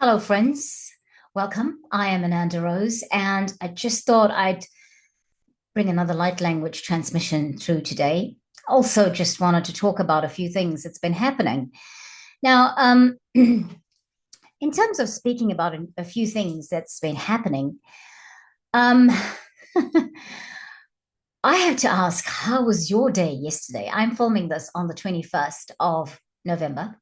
Hello, friends. Welcome. I am Ananda Rose, and I just thought I'd bring another light language transmission through today. Also, just wanted to talk about a few things that's been happening. Now, in terms of speaking about a few things that's been happening, um, I have to ask, how was your day yesterday? I'm filming this on the 21st of November.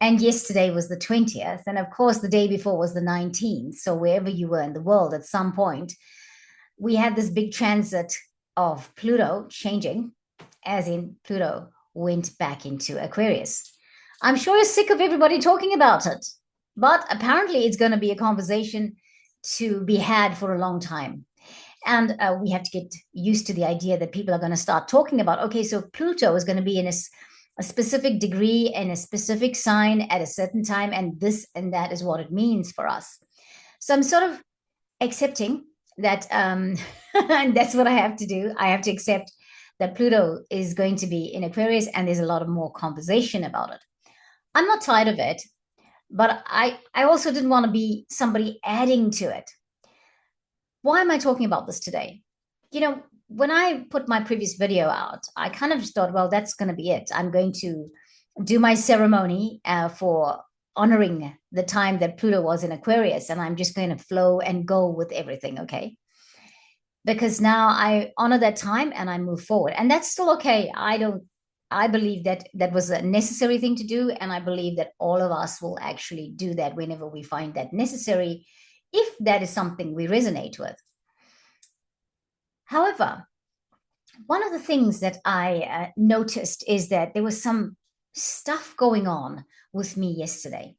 And yesterday was the 20th. And of course, the day before was the 19th. So wherever you were in the world at some point, we had this big transit of Pluto changing, as in Pluto went back into Aquarius. I'm sure you're sick of everybody talking about it, but apparently it's going to be a conversation to be had for a long time. And we have to get used to the idea that people are going to start talking about, okay, so Pluto is going to be in a specific degree and a specific sign at a certain time, and this and that is what it means for us. So I'm sort of accepting that, and that's what I have to do. I have to accept that Pluto is going to be in Aquarius, and there's a lot of more conversation about it. I'm not tired of it, but I also didn't want to be somebody adding to it. Why am I talking about this today? When I put my previous video out, I kind of just thought, well, that's going to be it. I'm going to do my ceremony for honoring the time that Pluto was in Aquarius, and I'm just going to flow and go with everything, okay? Because now I honor that time and I move forward, and that's still okay. I believe that that was a necessary thing to do, and I believe that all of us will actually do that whenever we find that necessary, if that is something we resonate with. However, one of the things that I noticed is that there was some stuff going on with me yesterday.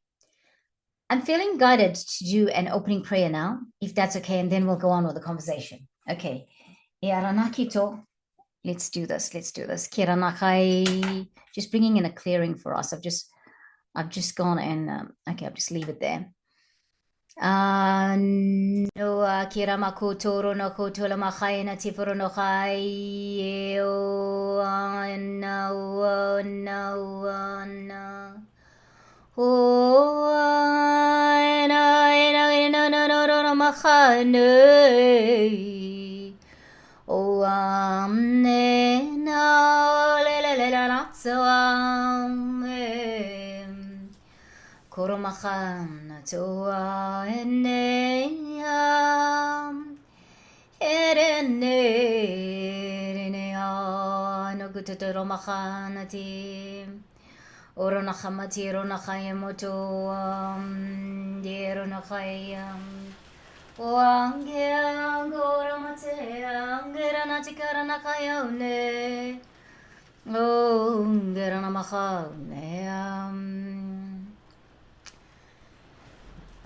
I'm feeling guided to do an opening prayer now, if that's okay, and then we'll go on with the conversation. Okay. Let's do this. Just bringing in a clearing for us. I've just gone and okay, I'll just leave it there. No akira makutoro no kutula mahaina tiforo no hai no oh no mahane oh ne na le la so Koromachan toa eneam erenea no gutoromahanati oronachamati ronachayamotoam deronachayam oangeang goromateang geranatikaranachayone o geranamachaneam.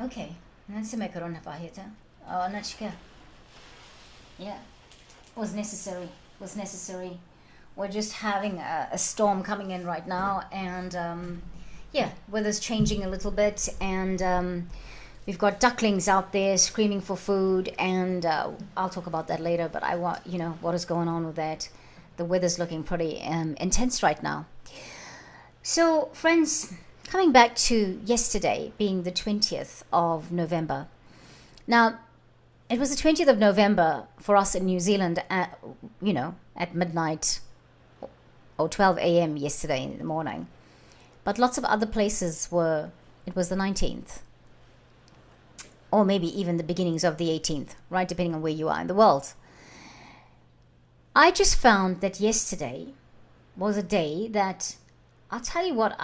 Okay, nasema corona pahita. Oh, nachika. Yeah, was necessary. We're just having a storm coming in right now, and yeah, weather's changing a little bit, and we've got ducklings out there screaming for food, and I'll talk about that later. But I want what is going on with that. The weather's looking pretty intense right now. So, friends, coming back to yesterday being the 20th of November. Now, it was the 20th of November for us in New Zealand at midnight or 12 a.m. yesterday in the morning. But lots of other places it was the 19th. Or maybe even the beginnings of the 18th, right, depending on where you are in the world. I just found that yesterday was a day that, I'll tell you what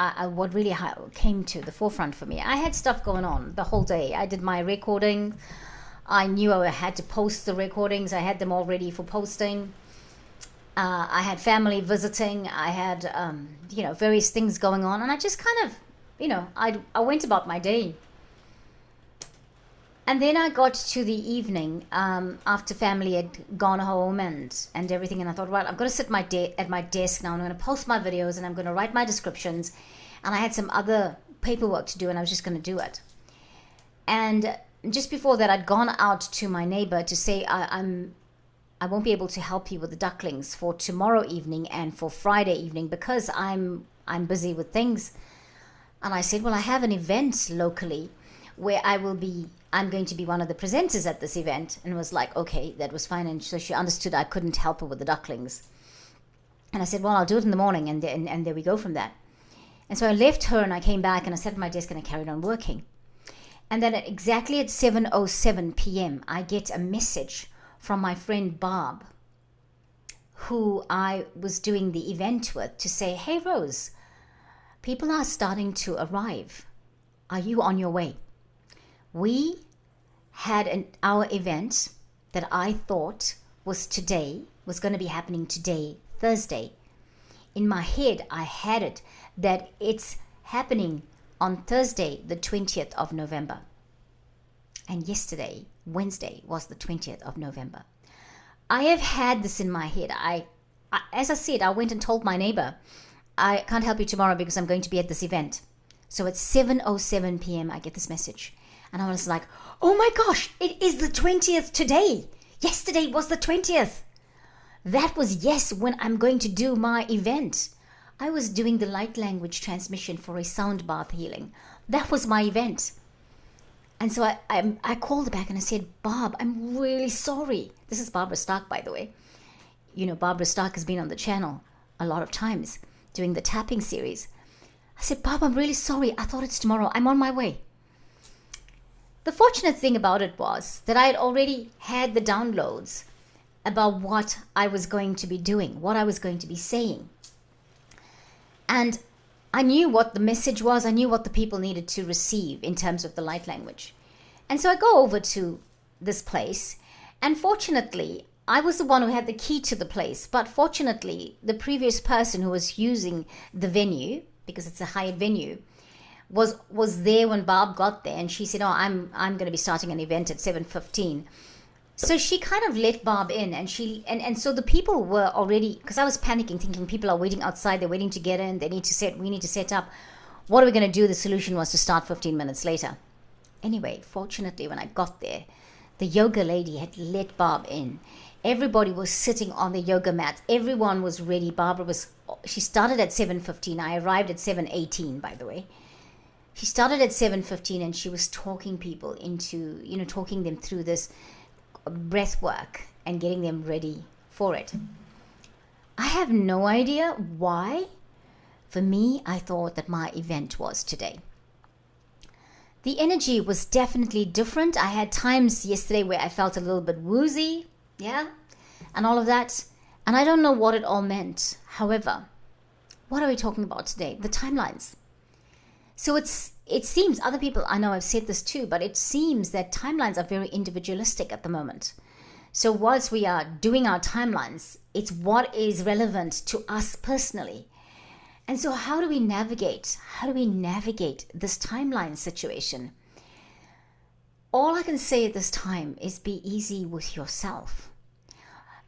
really came to the forefront for me. I had stuff going on the whole day. I did my recording. I knew I had to post the recordings. I had them all ready for posting. I had family visiting. I had, various things going on. And I just kind of, I went about my day. And then I got to the evening after family had gone home and everything, and I thought, right, I'm going to sit at my desk now, and I'm going to post my videos, and I'm going to write my descriptions, and I had some other paperwork to do, and I was just going to do it. And just before that, I'd gone out to my neighbor to say I won't be able to help you with the ducklings for tomorrow evening and for Friday evening because I'm busy with things. And I said, well, I have an event locally where I'm going to be one of the presenters at this event, and was like, okay, that was fine. And so she understood I couldn't help her with the ducklings. And I said, well, I'll do it in the morning, and there we go from that. And so I left her, and I came back, and I sat at my desk, and I carried on working. And then exactly at 7:07 p.m., I get a message from my friend Barb, who I was doing the event with, to say, hey, Rose, people are starting to arrive. Are you on your way? We had our event that I thought was going to be happening today, Thursday. In my head, I had it that it's happening on Thursday, the 20th of November. And yesterday, Wednesday, was the 20th of November. I have had this in my head. As I said, I went and told my neighbor, I can't help you tomorrow because I'm going to be at this event. So at 7:07 p.m., I get this message. And I was like, oh my gosh, it is the 20th today. Yesterday was the 20th. That was, when I'm going to do my event. I was doing the light language transmission for a sound bath healing. That was my event. And so I called back and I said, Barb, I'm really sorry. This is Barbara Stark, by the way. You know, Barbara Stark has been on the channel a lot of times doing the tapping series. I said, Barb, I'm really sorry. I thought it's tomorrow. I'm on my way. The fortunate thing about it was that I had already had the downloads about what I was going to be doing, what I was going to be saying. And I knew what the message was. I knew what the people needed to receive in terms of the light language. And so I go over to this place. And fortunately, I was the one who had the key to the place. But fortunately, the previous person who was using the venue, because it's a hired venue, was there when Barb got there. And she said, oh, I'm going to be starting an event at 7:15. So she kind of let Barb in, and so the people were already, because I was panicking, thinking people are waiting outside, they're waiting to get in, we need to set up. What are we going to do? The solution was to start 15 minutes later. Anyway, fortunately, when I got there, the yoga lady had let Barb in. Everybody was sitting on the yoga mats. Everyone was ready. She started at 7:15. I arrived at 7:18, by the way. She started at 7:15, and she was talking people into, talking them through this breath work and getting them ready for it. I have no idea why. For me, I thought that my event was today. The energy was definitely different. I had times yesterday where I felt a little bit woozy, and all of that. And I don't know what it all meant. However, what are we talking about today? The timelines. So it seems, other people, I know I've said this too, but it seems that timelines are very individualistic at the moment. So whilst we are doing our timelines, it's what is relevant to us personally. And so how do we navigate this timeline situation? All I can say at this time is be easy with yourself.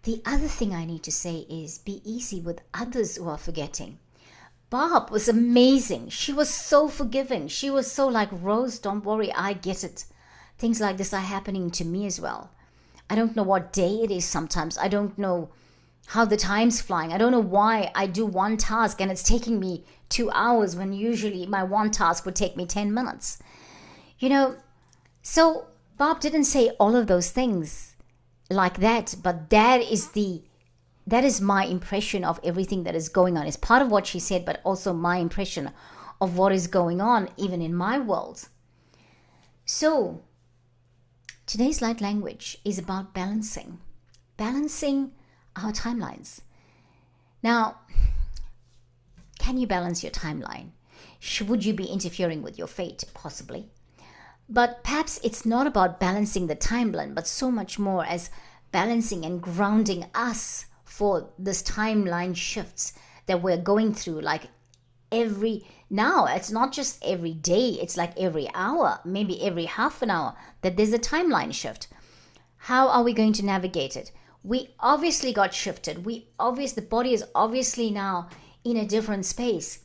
The other thing I need to say is be easy with others who are forgetting. Barb was amazing. She was so forgiving. She was so like, Rose, don't worry, I get it. Things like this are happening to me as well. I don't know what day it is sometimes. I don't know how the time's flying. I don't know why I do one task and it's taking me 2 hours when usually my one task would take me 10 minutes. So Barb didn't say all of those things like that, but that is my impression of everything that is going on. It's part of what she said, but also my impression of what is going on even in my world. So today's light language is about balancing our timelines. Now, can you balance your timeline? Would you be interfering with your fate? Possibly. But perhaps it's not about balancing the timeline, but so much more as balancing and grounding us for this timeline shifts that we're going through. Like now it's not just every day, it's like every hour, maybe every half an hour, that there's a timeline shift. How are we going to navigate it? We obviously got shifted. The body is obviously now in a different space.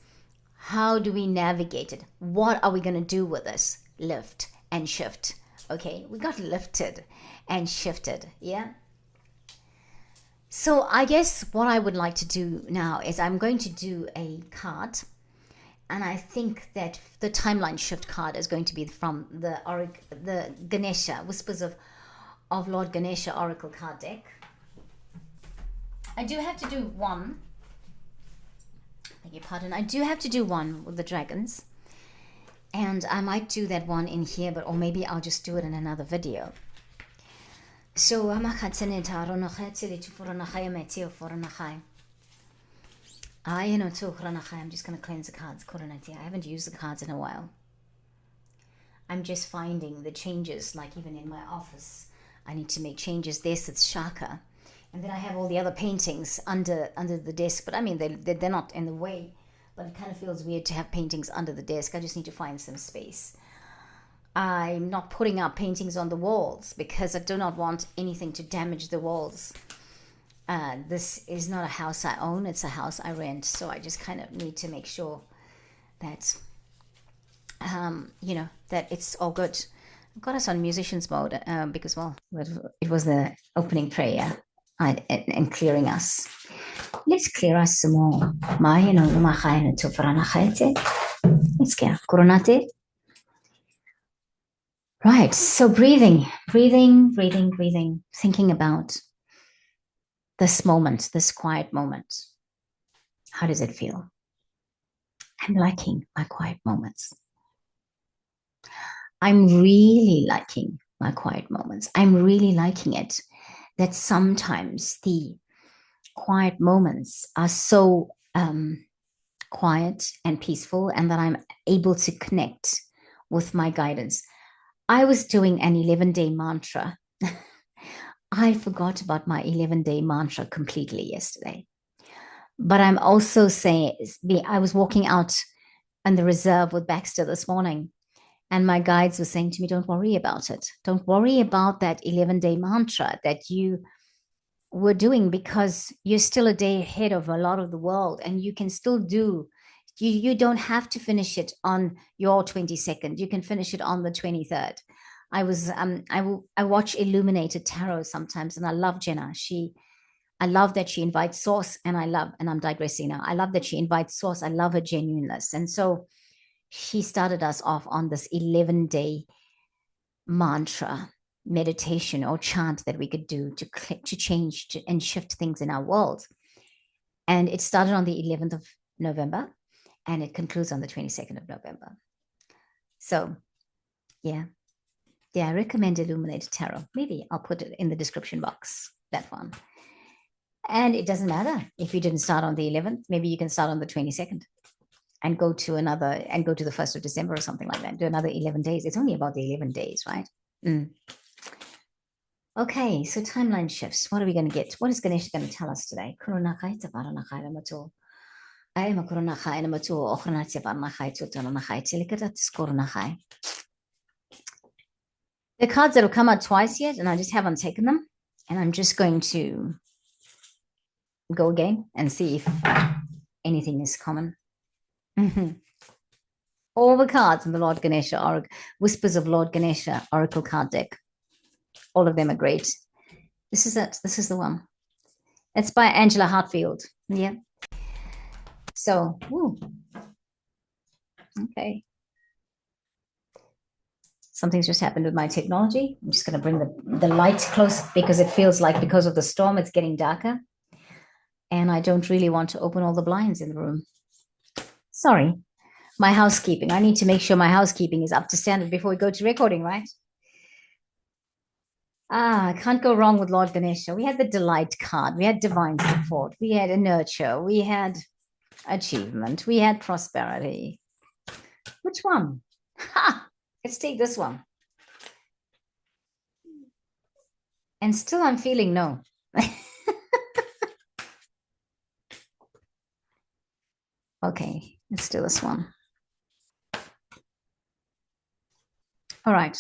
How do we navigate it? What are we going to do with this? Lift and shift. Okay, we got lifted and shifted, yeah? So I guess what I would like to do now is I'm going to do a card, And I think that the timeline shift card is going to be from the Ganesha, Whispers of Lord Ganesha Oracle card deck. I do have to do one. Beg your pardon. I do have to do one with the dragons. And I might do that one in here, or maybe I'll just do it in another video. So I'm just going to cleanse the cards. I haven't used the cards in a while. I'm just finding the changes, like even in my office, I need to make changes. This, it's Shaka. And then I have all the other paintings under the desk, but I mean, they're not in the way, but it kind of feels weird to have paintings under the desk. I just need to find some space. I'm not putting up paintings on the walls because I do not want anything to damage the walls. This is not a house I own, it's a house I rent, so I just kind of need to make sure that, that it's all good. I've got us on musicians mode because, well, it was the opening prayer and clearing us. Let's clear us some more. Let's get coronate. Right, so breathing, thinking about this moment, this quiet moment. How does it feel? I'm liking my quiet moments. I'm really liking my quiet moments. I'm really liking it that sometimes the quiet moments are so quiet and peaceful, and that I'm able to connect with my guidance. I was doing an 11-day mantra. I forgot about my 11-day mantra completely yesterday. But I'm also saying, I was walking out in the reserve with Baxter this morning, and my guides were saying to me, don't worry about it. Don't worry about that 11-day mantra that you were doing, because you're still a day ahead of a lot of the world, and you can still do. You don't have to finish it on your 22nd. You can finish it on the 23rd. I watch Illuminated Tarot sometimes, and I love Jenna. I love that she invites source, and I'm digressing now. I love that she invites source. I love her genuineness. And so she started us off on this 11-day mantra meditation or chant that we could do to change and shift things in our world. And it started on the 11th of November, and it concludes on the 22nd of November. So, yeah, I recommend Illuminated Tarot. Maybe I'll put it in the description box, that one. And it doesn't matter if you didn't start on the 11th. Maybe you can start on the 22nd and go to the 1st of December or something like that. Do another 11 days. It's only about the 11 days, right? Okay, so timeline shifts. What are we going to get? What is Ganesh going to tell us today? The cards that have come out twice yet, and I just haven't taken them. And I'm just going to go again and see if anything is common. All the cards in the Lord Ganesha Oracle, Whispers of Lord Ganesha Oracle card deck. All of them are great. This is it. This is the one. It's by Angela Hartfield. Yeah. So, okay. Something's just happened with my technology. I'm just going to bring the light close because it feels like because of the storm, it's getting darker. And I don't really want to open all the blinds in the room. Sorry. My housekeeping. I need to make sure my housekeeping is up to standard before we go to recording, right? I can't go wrong with Lord Ganesha. We had the delight card. We had divine support. We had a nurture. We had achievement. We had prosperity. Which one? Ha! Let's take this one. And still I'm feeling no. Okay, let's do this one. All right,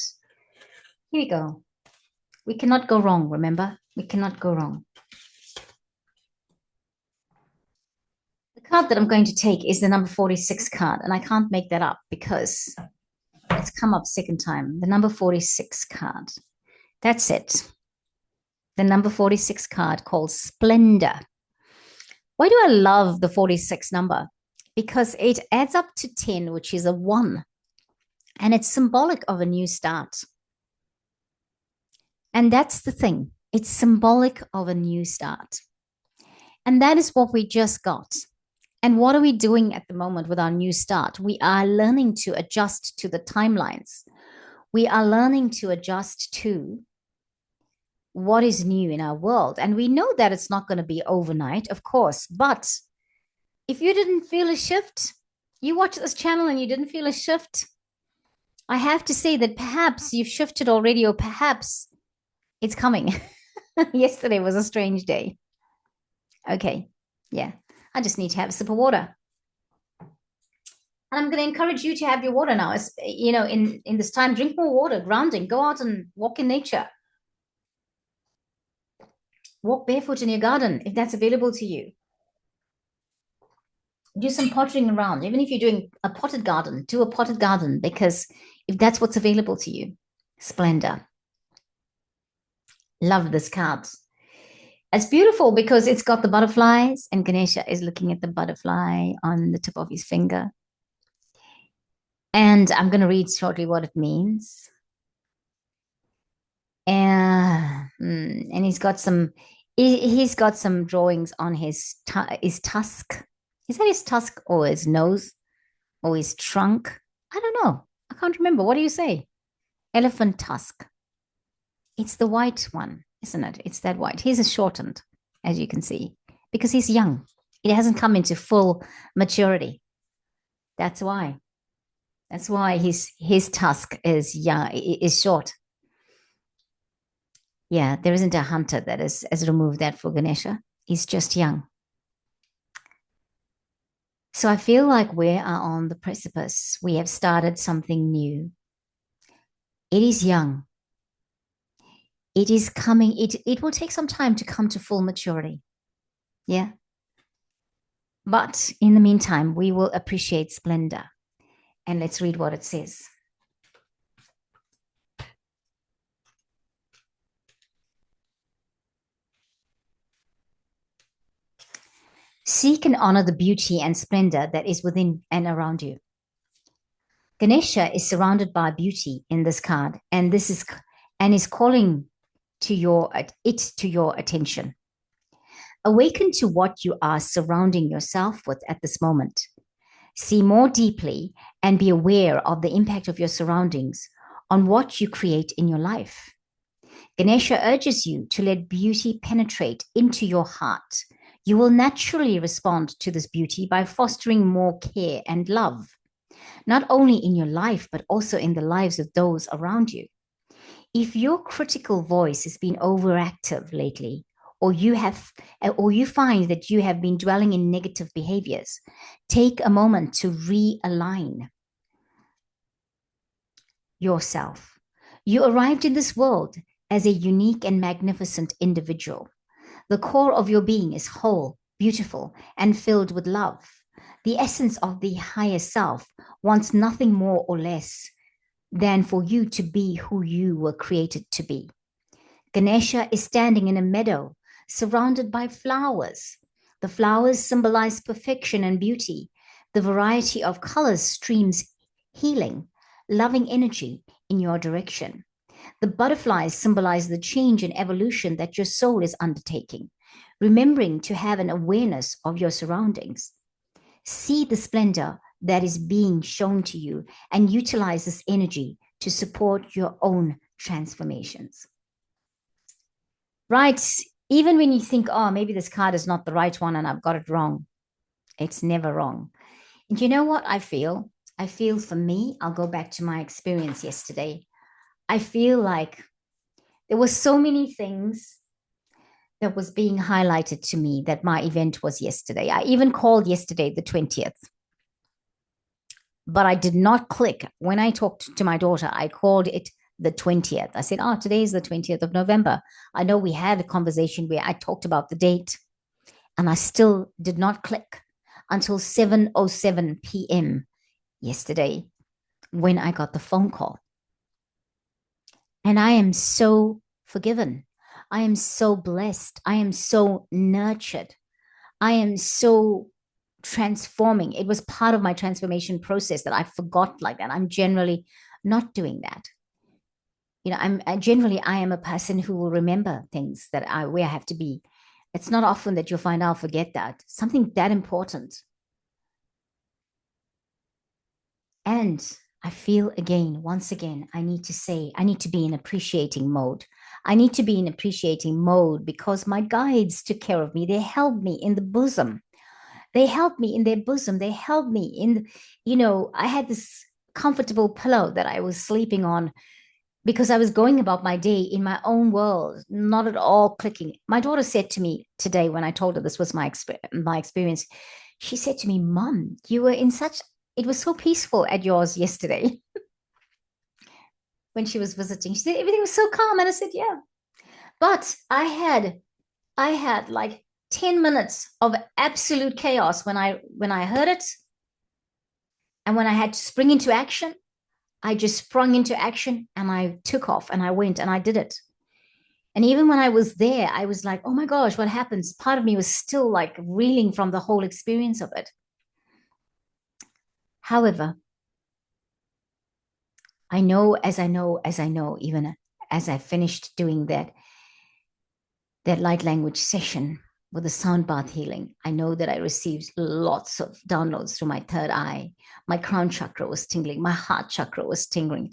here we go. We cannot go wrong, remember? We cannot go wrong. The card that I'm going to take is the number 46 card, and I can't make that up because it's come up second time. The number 46 card. That's it. The number 46 card called Splendor. Why do I love the 46 number? because it adds up to 10, which is a 1. And it's symbolic of a new start. And that's the thing. It's symbolic of a new start. And that is what we just got. And what are we doing at the moment with our new start? We are learning to adjust to the timelines. We are learning to adjust to what is new in our world. And we know that it's not going to be overnight, of course. But if you didn't feel a shift, you watch this channel and you didn't feel a shift, I have to say that perhaps you've shifted already, or perhaps it's coming. Yesterday was a strange day. Okay. Yeah. I just need to have a sip of water. And I'm going to encourage you to have your water now. As, you know, in this time, drink more water, grounding, go out and walk in nature. Walk barefoot in your garden if that's available to you. Do some pottering around. Even if you're doing a potted garden, do a potted garden, because if that's what's available to you, splendor. Love this card. It's beautiful because it's got the butterflies, and Ganesha is looking at the butterfly on the tip of his finger. And I'm going to read shortly what it means. And he's got some drawings on his tusk. Is that his tusk or his nose or his trunk? I don't know. I can't remember. What do you say? Elephant tusk. It's the white one, isn't it? It's that white. His is shortened, as you can see, because he's young. It hasn't come into full maturity. That's why. That's why his tusk is young, is short. Yeah, there isn't a hunter that has removed that for Ganesha. He's just young. So I feel like we are on the precipice. We have started something new. It is young. It is coming. It will take some time to come to full maturity. Yeah. But in the meantime, we will appreciate splendor. And let's read what it says. Seek and honor the beauty and splendor that is within and around you. Ganesha is surrounded by beauty in this card, and is calling to your attention. Awaken to what you are surrounding yourself with at this moment. See more deeply and be aware of the impact of your surroundings on what you create in your life. Ganesha urges you to let beauty penetrate into your heart. You will naturally respond to this beauty by fostering more care and love, not only in your life, but also in the lives of those around you. If your critical voice has been overactive lately, or you find that you have been dwelling in negative behaviors, take a moment to realign yourself. You arrived in this world as a unique and magnificent individual. The core of your being is whole, beautiful, and filled with love. The essence of the higher self wants nothing more or less than for you to be who you were created to be. Ganesha is standing in a meadow surrounded by flowers. The flowers symbolize perfection and beauty. The variety of colors streams healing, loving energy in your direction. The butterflies symbolize the change and evolution that your soul is undertaking, remembering to have an awareness of your surroundings. See the splendor that is being shown to you and utilize this energy to support your own transformations. Right. Even when you think, oh, maybe this card is not the right one and I've got it wrong, it's never wrong. And you know what I feel? I feel for me, I'll go back to my experience yesterday. I feel like there were so many things that was being highlighted to me that my event was yesterday. I even called yesterday the 20th. But I did not click. When I talked to my daughter, I called it the 20th. I said, today is the 20th of November. I know we had a conversation where I talked about the date, and I still did not click until 7:07 p.m. yesterday when I got the phone call. And I am so forgiven. I am so blessed. I am so nurtured. I am so transforming. It was part of my transformation process that I forgot like that. I'm generally not doing that. You know, I am a person who will remember things that where I have to be. It's not often that you'll find I'll forget that something that important. And I feel again, once again, I need to say, I need to be in appreciating mode. I need to be in appreciating mode because my guides took care of me. They held me in the bosom. They held me in their bosom. They held me in, I had this comfortable pillow that I was sleeping on because I was going about my day in my own world, not at all clicking. My daughter said to me today when I told her this was my experience, she said to me, Mom, you were in such, it was so peaceful at yours yesterday when she was visiting. She said everything was so calm. And I said, yeah. But I had like 10 minutes of absolute chaos when I heard it. And when I had to spring into action, I just sprung into action and I took off and I went and I did it. And even when I was there, I was like, oh my gosh, what happens? Part of me was still like reeling from the whole experience of it. However, I know, even as I finished doing that light language session with the sound bath healing, I know that I received lots of downloads through my third eye. My crown chakra was tingling. My heart chakra was tingling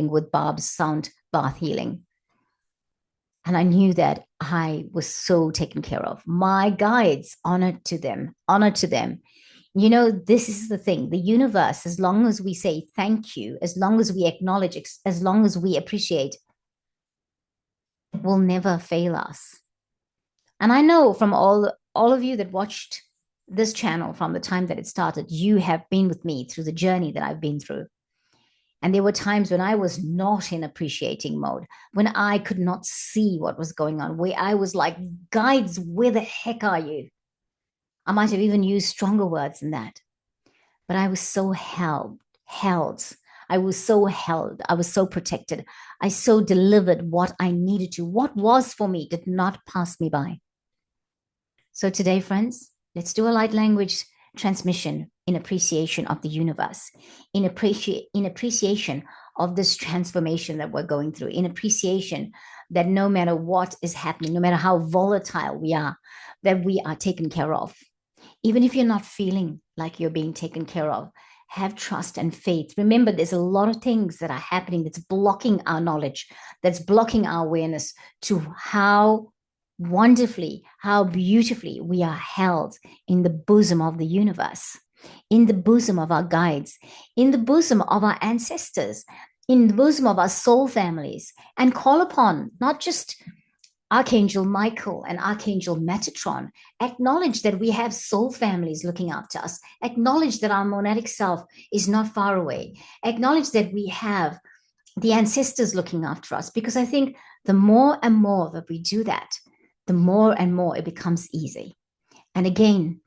with Bob's sound bath healing. And I knew that I was so taken care of. My guides, honor to them. This is the thing. The universe, as long as we say thank you, as long as we acknowledge, as long as we appreciate, will never fail us. And I know from all of you that watched this channel from the time that it started, you have been with me through the journey that I've been through. And there were times when I was not in appreciating mode, when I could not see what was going on, where I was like, guides, where the heck are you? I might have even used stronger words than that. But I was so held. I was so held. I was so protected. I so delivered what I needed to. What was for me did not pass me by. So today, friends, let's do a light language transmission in appreciation of the universe, in appreciation of this transformation that we're going through, in appreciation that no matter what is happening, no matter how volatile we are, that we are taken care of. Even if you're not feeling like you're being taken care of, have trust and faith. Remember, there's a lot of things that are happening that's blocking our knowledge, that's blocking our awareness to how wonderfully, how beautifully we are held in the bosom of the universe, in the bosom of our guides, in the bosom of our ancestors, in the bosom of our soul families, and call upon not just Archangel Michael and Archangel Metatron. Acknowledge that we have soul families looking after us. Acknowledge that our monadic self is not far away. Acknowledge that we have the ancestors looking after us, because I think the more and more that we do that, the more and more it becomes easy. And again,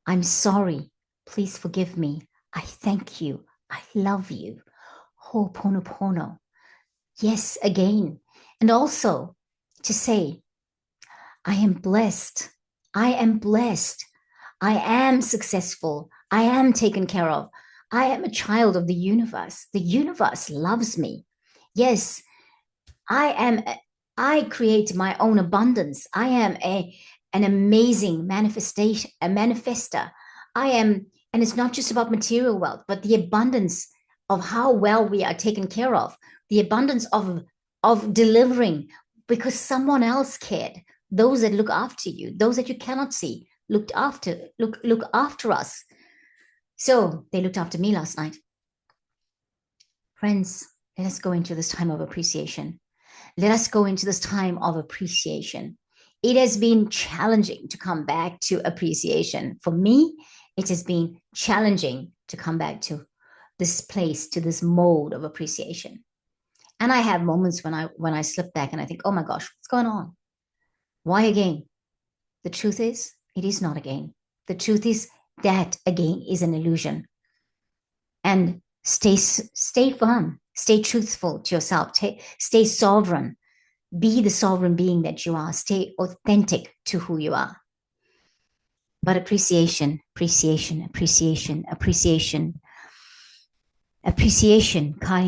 I'm sorry. Please forgive me. I thank you. I love you. Ho'oponopono. Yes, again. And also to say, I am blessed. I am blessed. I am successful. I am taken care of. I am a child of the universe. The universe loves me. Yes, I create my own abundance. I am an amazing manifestation, a manifester. I am, and it's not just about material wealth, but the abundance of how well we are taken care of, the abundance of delivering because someone else cared. Those that look after you, those that you cannot see, look after us. So they looked after me last night. Friends, let us go into this time of appreciation. Let us go into this time of appreciation. It has been challenging to come back to appreciation. For me, it has been challenging to come back to this place, to this mode of appreciation. And I have moments when I slip back and I think, oh my gosh, what's going on? Why again? The truth is, it is not again. The truth is that again is an illusion. And stay firm, stay truthful to yourself, stay sovereign, be the sovereign being that you are, stay authentic to who you are. but appreciation, appreciation, appreciation, appreciation, appreciation. I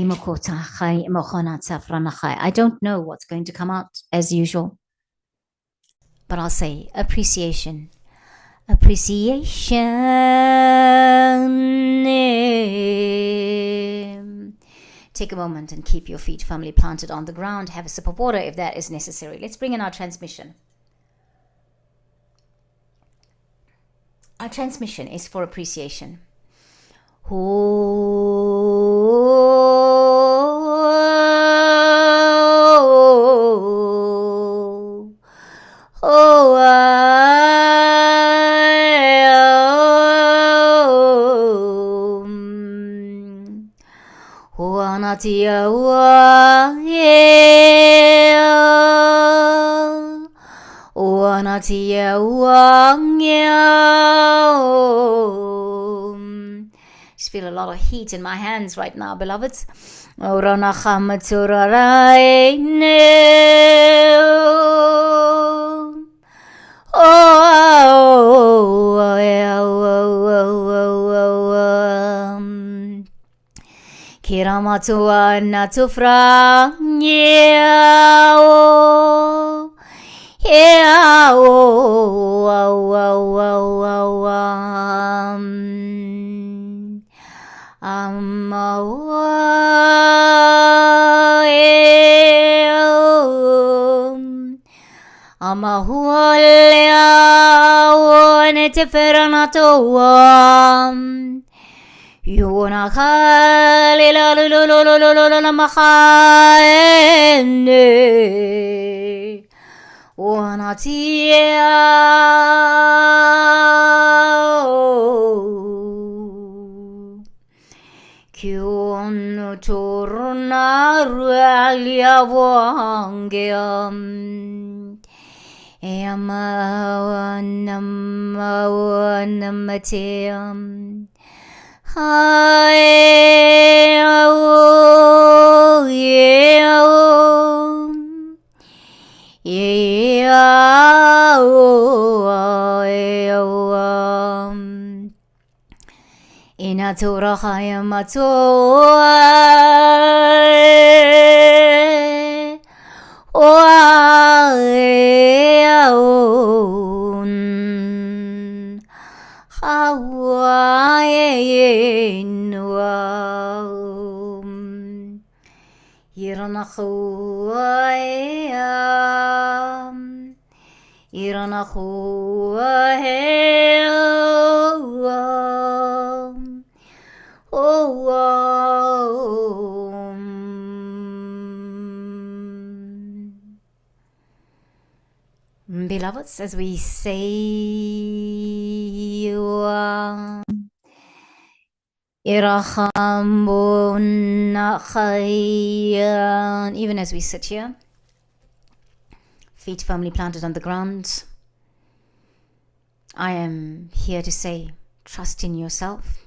don't know what's going to come out as usual, but I'll say appreciation, appreciation. Take a moment and keep your feet firmly planted on the ground. Have a sip of water if that is necessary. Let's bring in our transmission. Our transmission is for appreciation. Just feel a lot of heat in my hands right now, beloveds. Kiramatua natufra Yuna khali la la la la la la la la la makhane wana tia kyun turna rualia wangeam Amawanamateam Inatura Beloveds, as we say, even as we sit here, feet firmly planted on the ground, I am here to say, trust in yourself,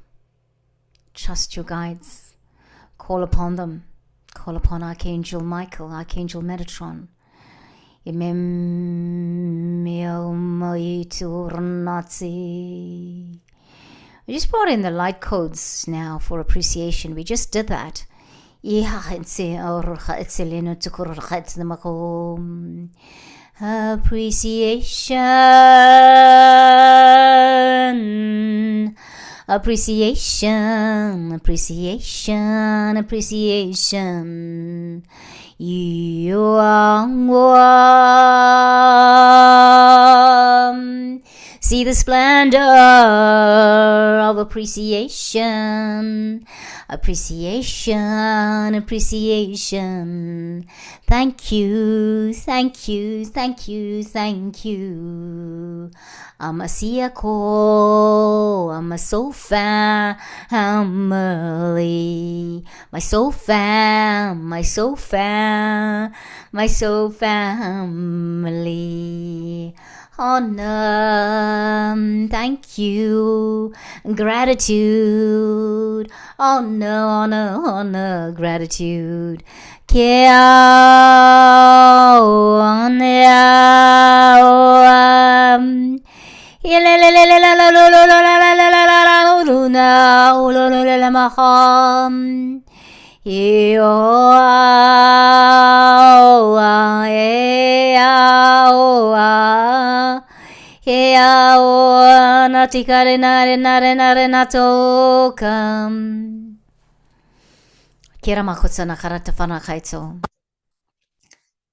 trust your guides, call upon them, call upon Archangel Michael, Archangel Metatron. We just brought in the light codes now for appreciation. We just did that. Appreciation, appreciation, appreciation, appreciation. You see the splendor of appreciation, appreciation, appreciation. Thank you, thank you, thank you, thank you. I'm a Siako, I'm a soul family. My soul fam, my soul fam, my soul family. Honor, thank you, gratitude. Honor, gratitude.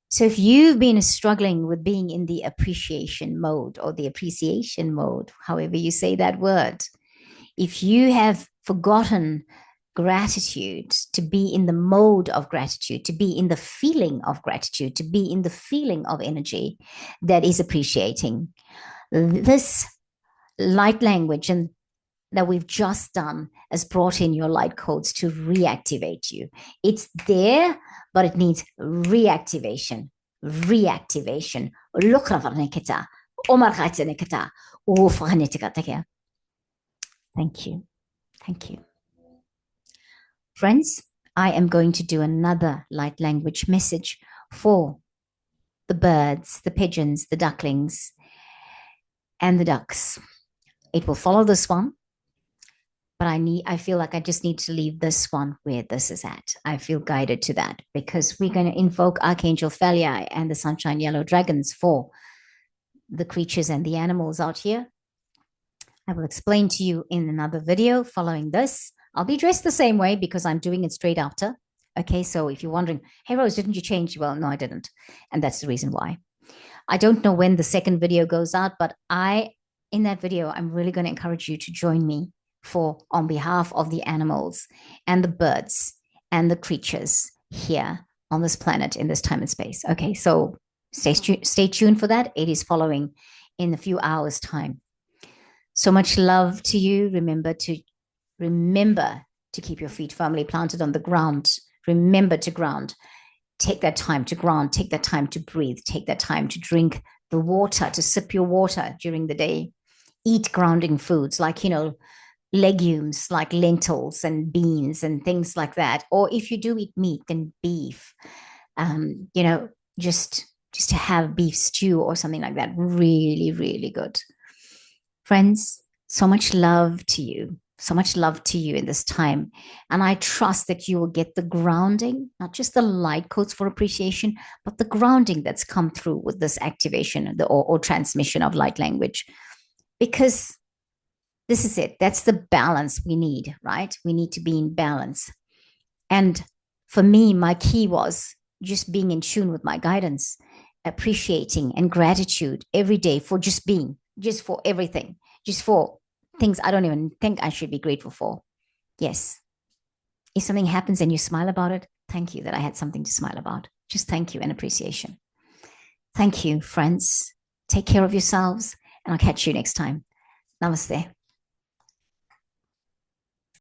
So if you've been struggling with being in the appreciation mode or the appreciation mode, however you say that word, if you have forgotten gratitude, to be in the mode of gratitude, to be in the feeling of gratitude, to be in the feeling of energy that is appreciating, this light language and that we've just done has brought in your light codes to reactivate you. It's there, but it needs reactivation. Reactivation. Thank you. Thank you. Friends, I am going to do another light language message for the birds, the pigeons, the ducklings, and the ducks. It will follow this one, but I feel like I just need to leave this one where this is at. I feel guided to that because we're going to invoke Archangel Phalii and the Sunshine Yellow Dragons for the creatures and the animals out here. I will explain to you in another video following this. I'll be dressed the same way because I'm doing it straight after. Okay, so if you're wondering, hey Rose, didn't you change? Well, no, I didn't. And that's the reason why. I don't know when the second video goes out, but in that video, I'm really going to encourage you to join me on behalf of the animals and the birds and the creatures here on this planet in this time and space. Okay, so stay tuned for that. It is following in a few hours' time. So much love to you. Remember to keep your feet firmly planted on the ground. Remember to ground. Take that time to ground. Take that time to breathe. Take that time to drink the water, to sip your water during the day. Eat grounding foods like, legumes like lentils and beans and things like that. Or if you do eat meat, then beef. Just to have beef stew or something like that. Really, really good. Friends, so much love to you. So much love to you in this time. And I trust that you will get the grounding, not just the light codes for appreciation, but the grounding that's come through with this activation or transmission of light language. Because this is it. That's the balance we need, right? We need to be in balance. And for me, my key was just being in tune with my guidance, appreciating and gratitude every day for just being, just for everything, just for things I don't even think I should be grateful for. Yes. If something happens and you smile about it, thank you that I had something to smile about. Just thank you and appreciation. Thank you, friends. Take care of yourselves, and I'll catch you next time. Namaste.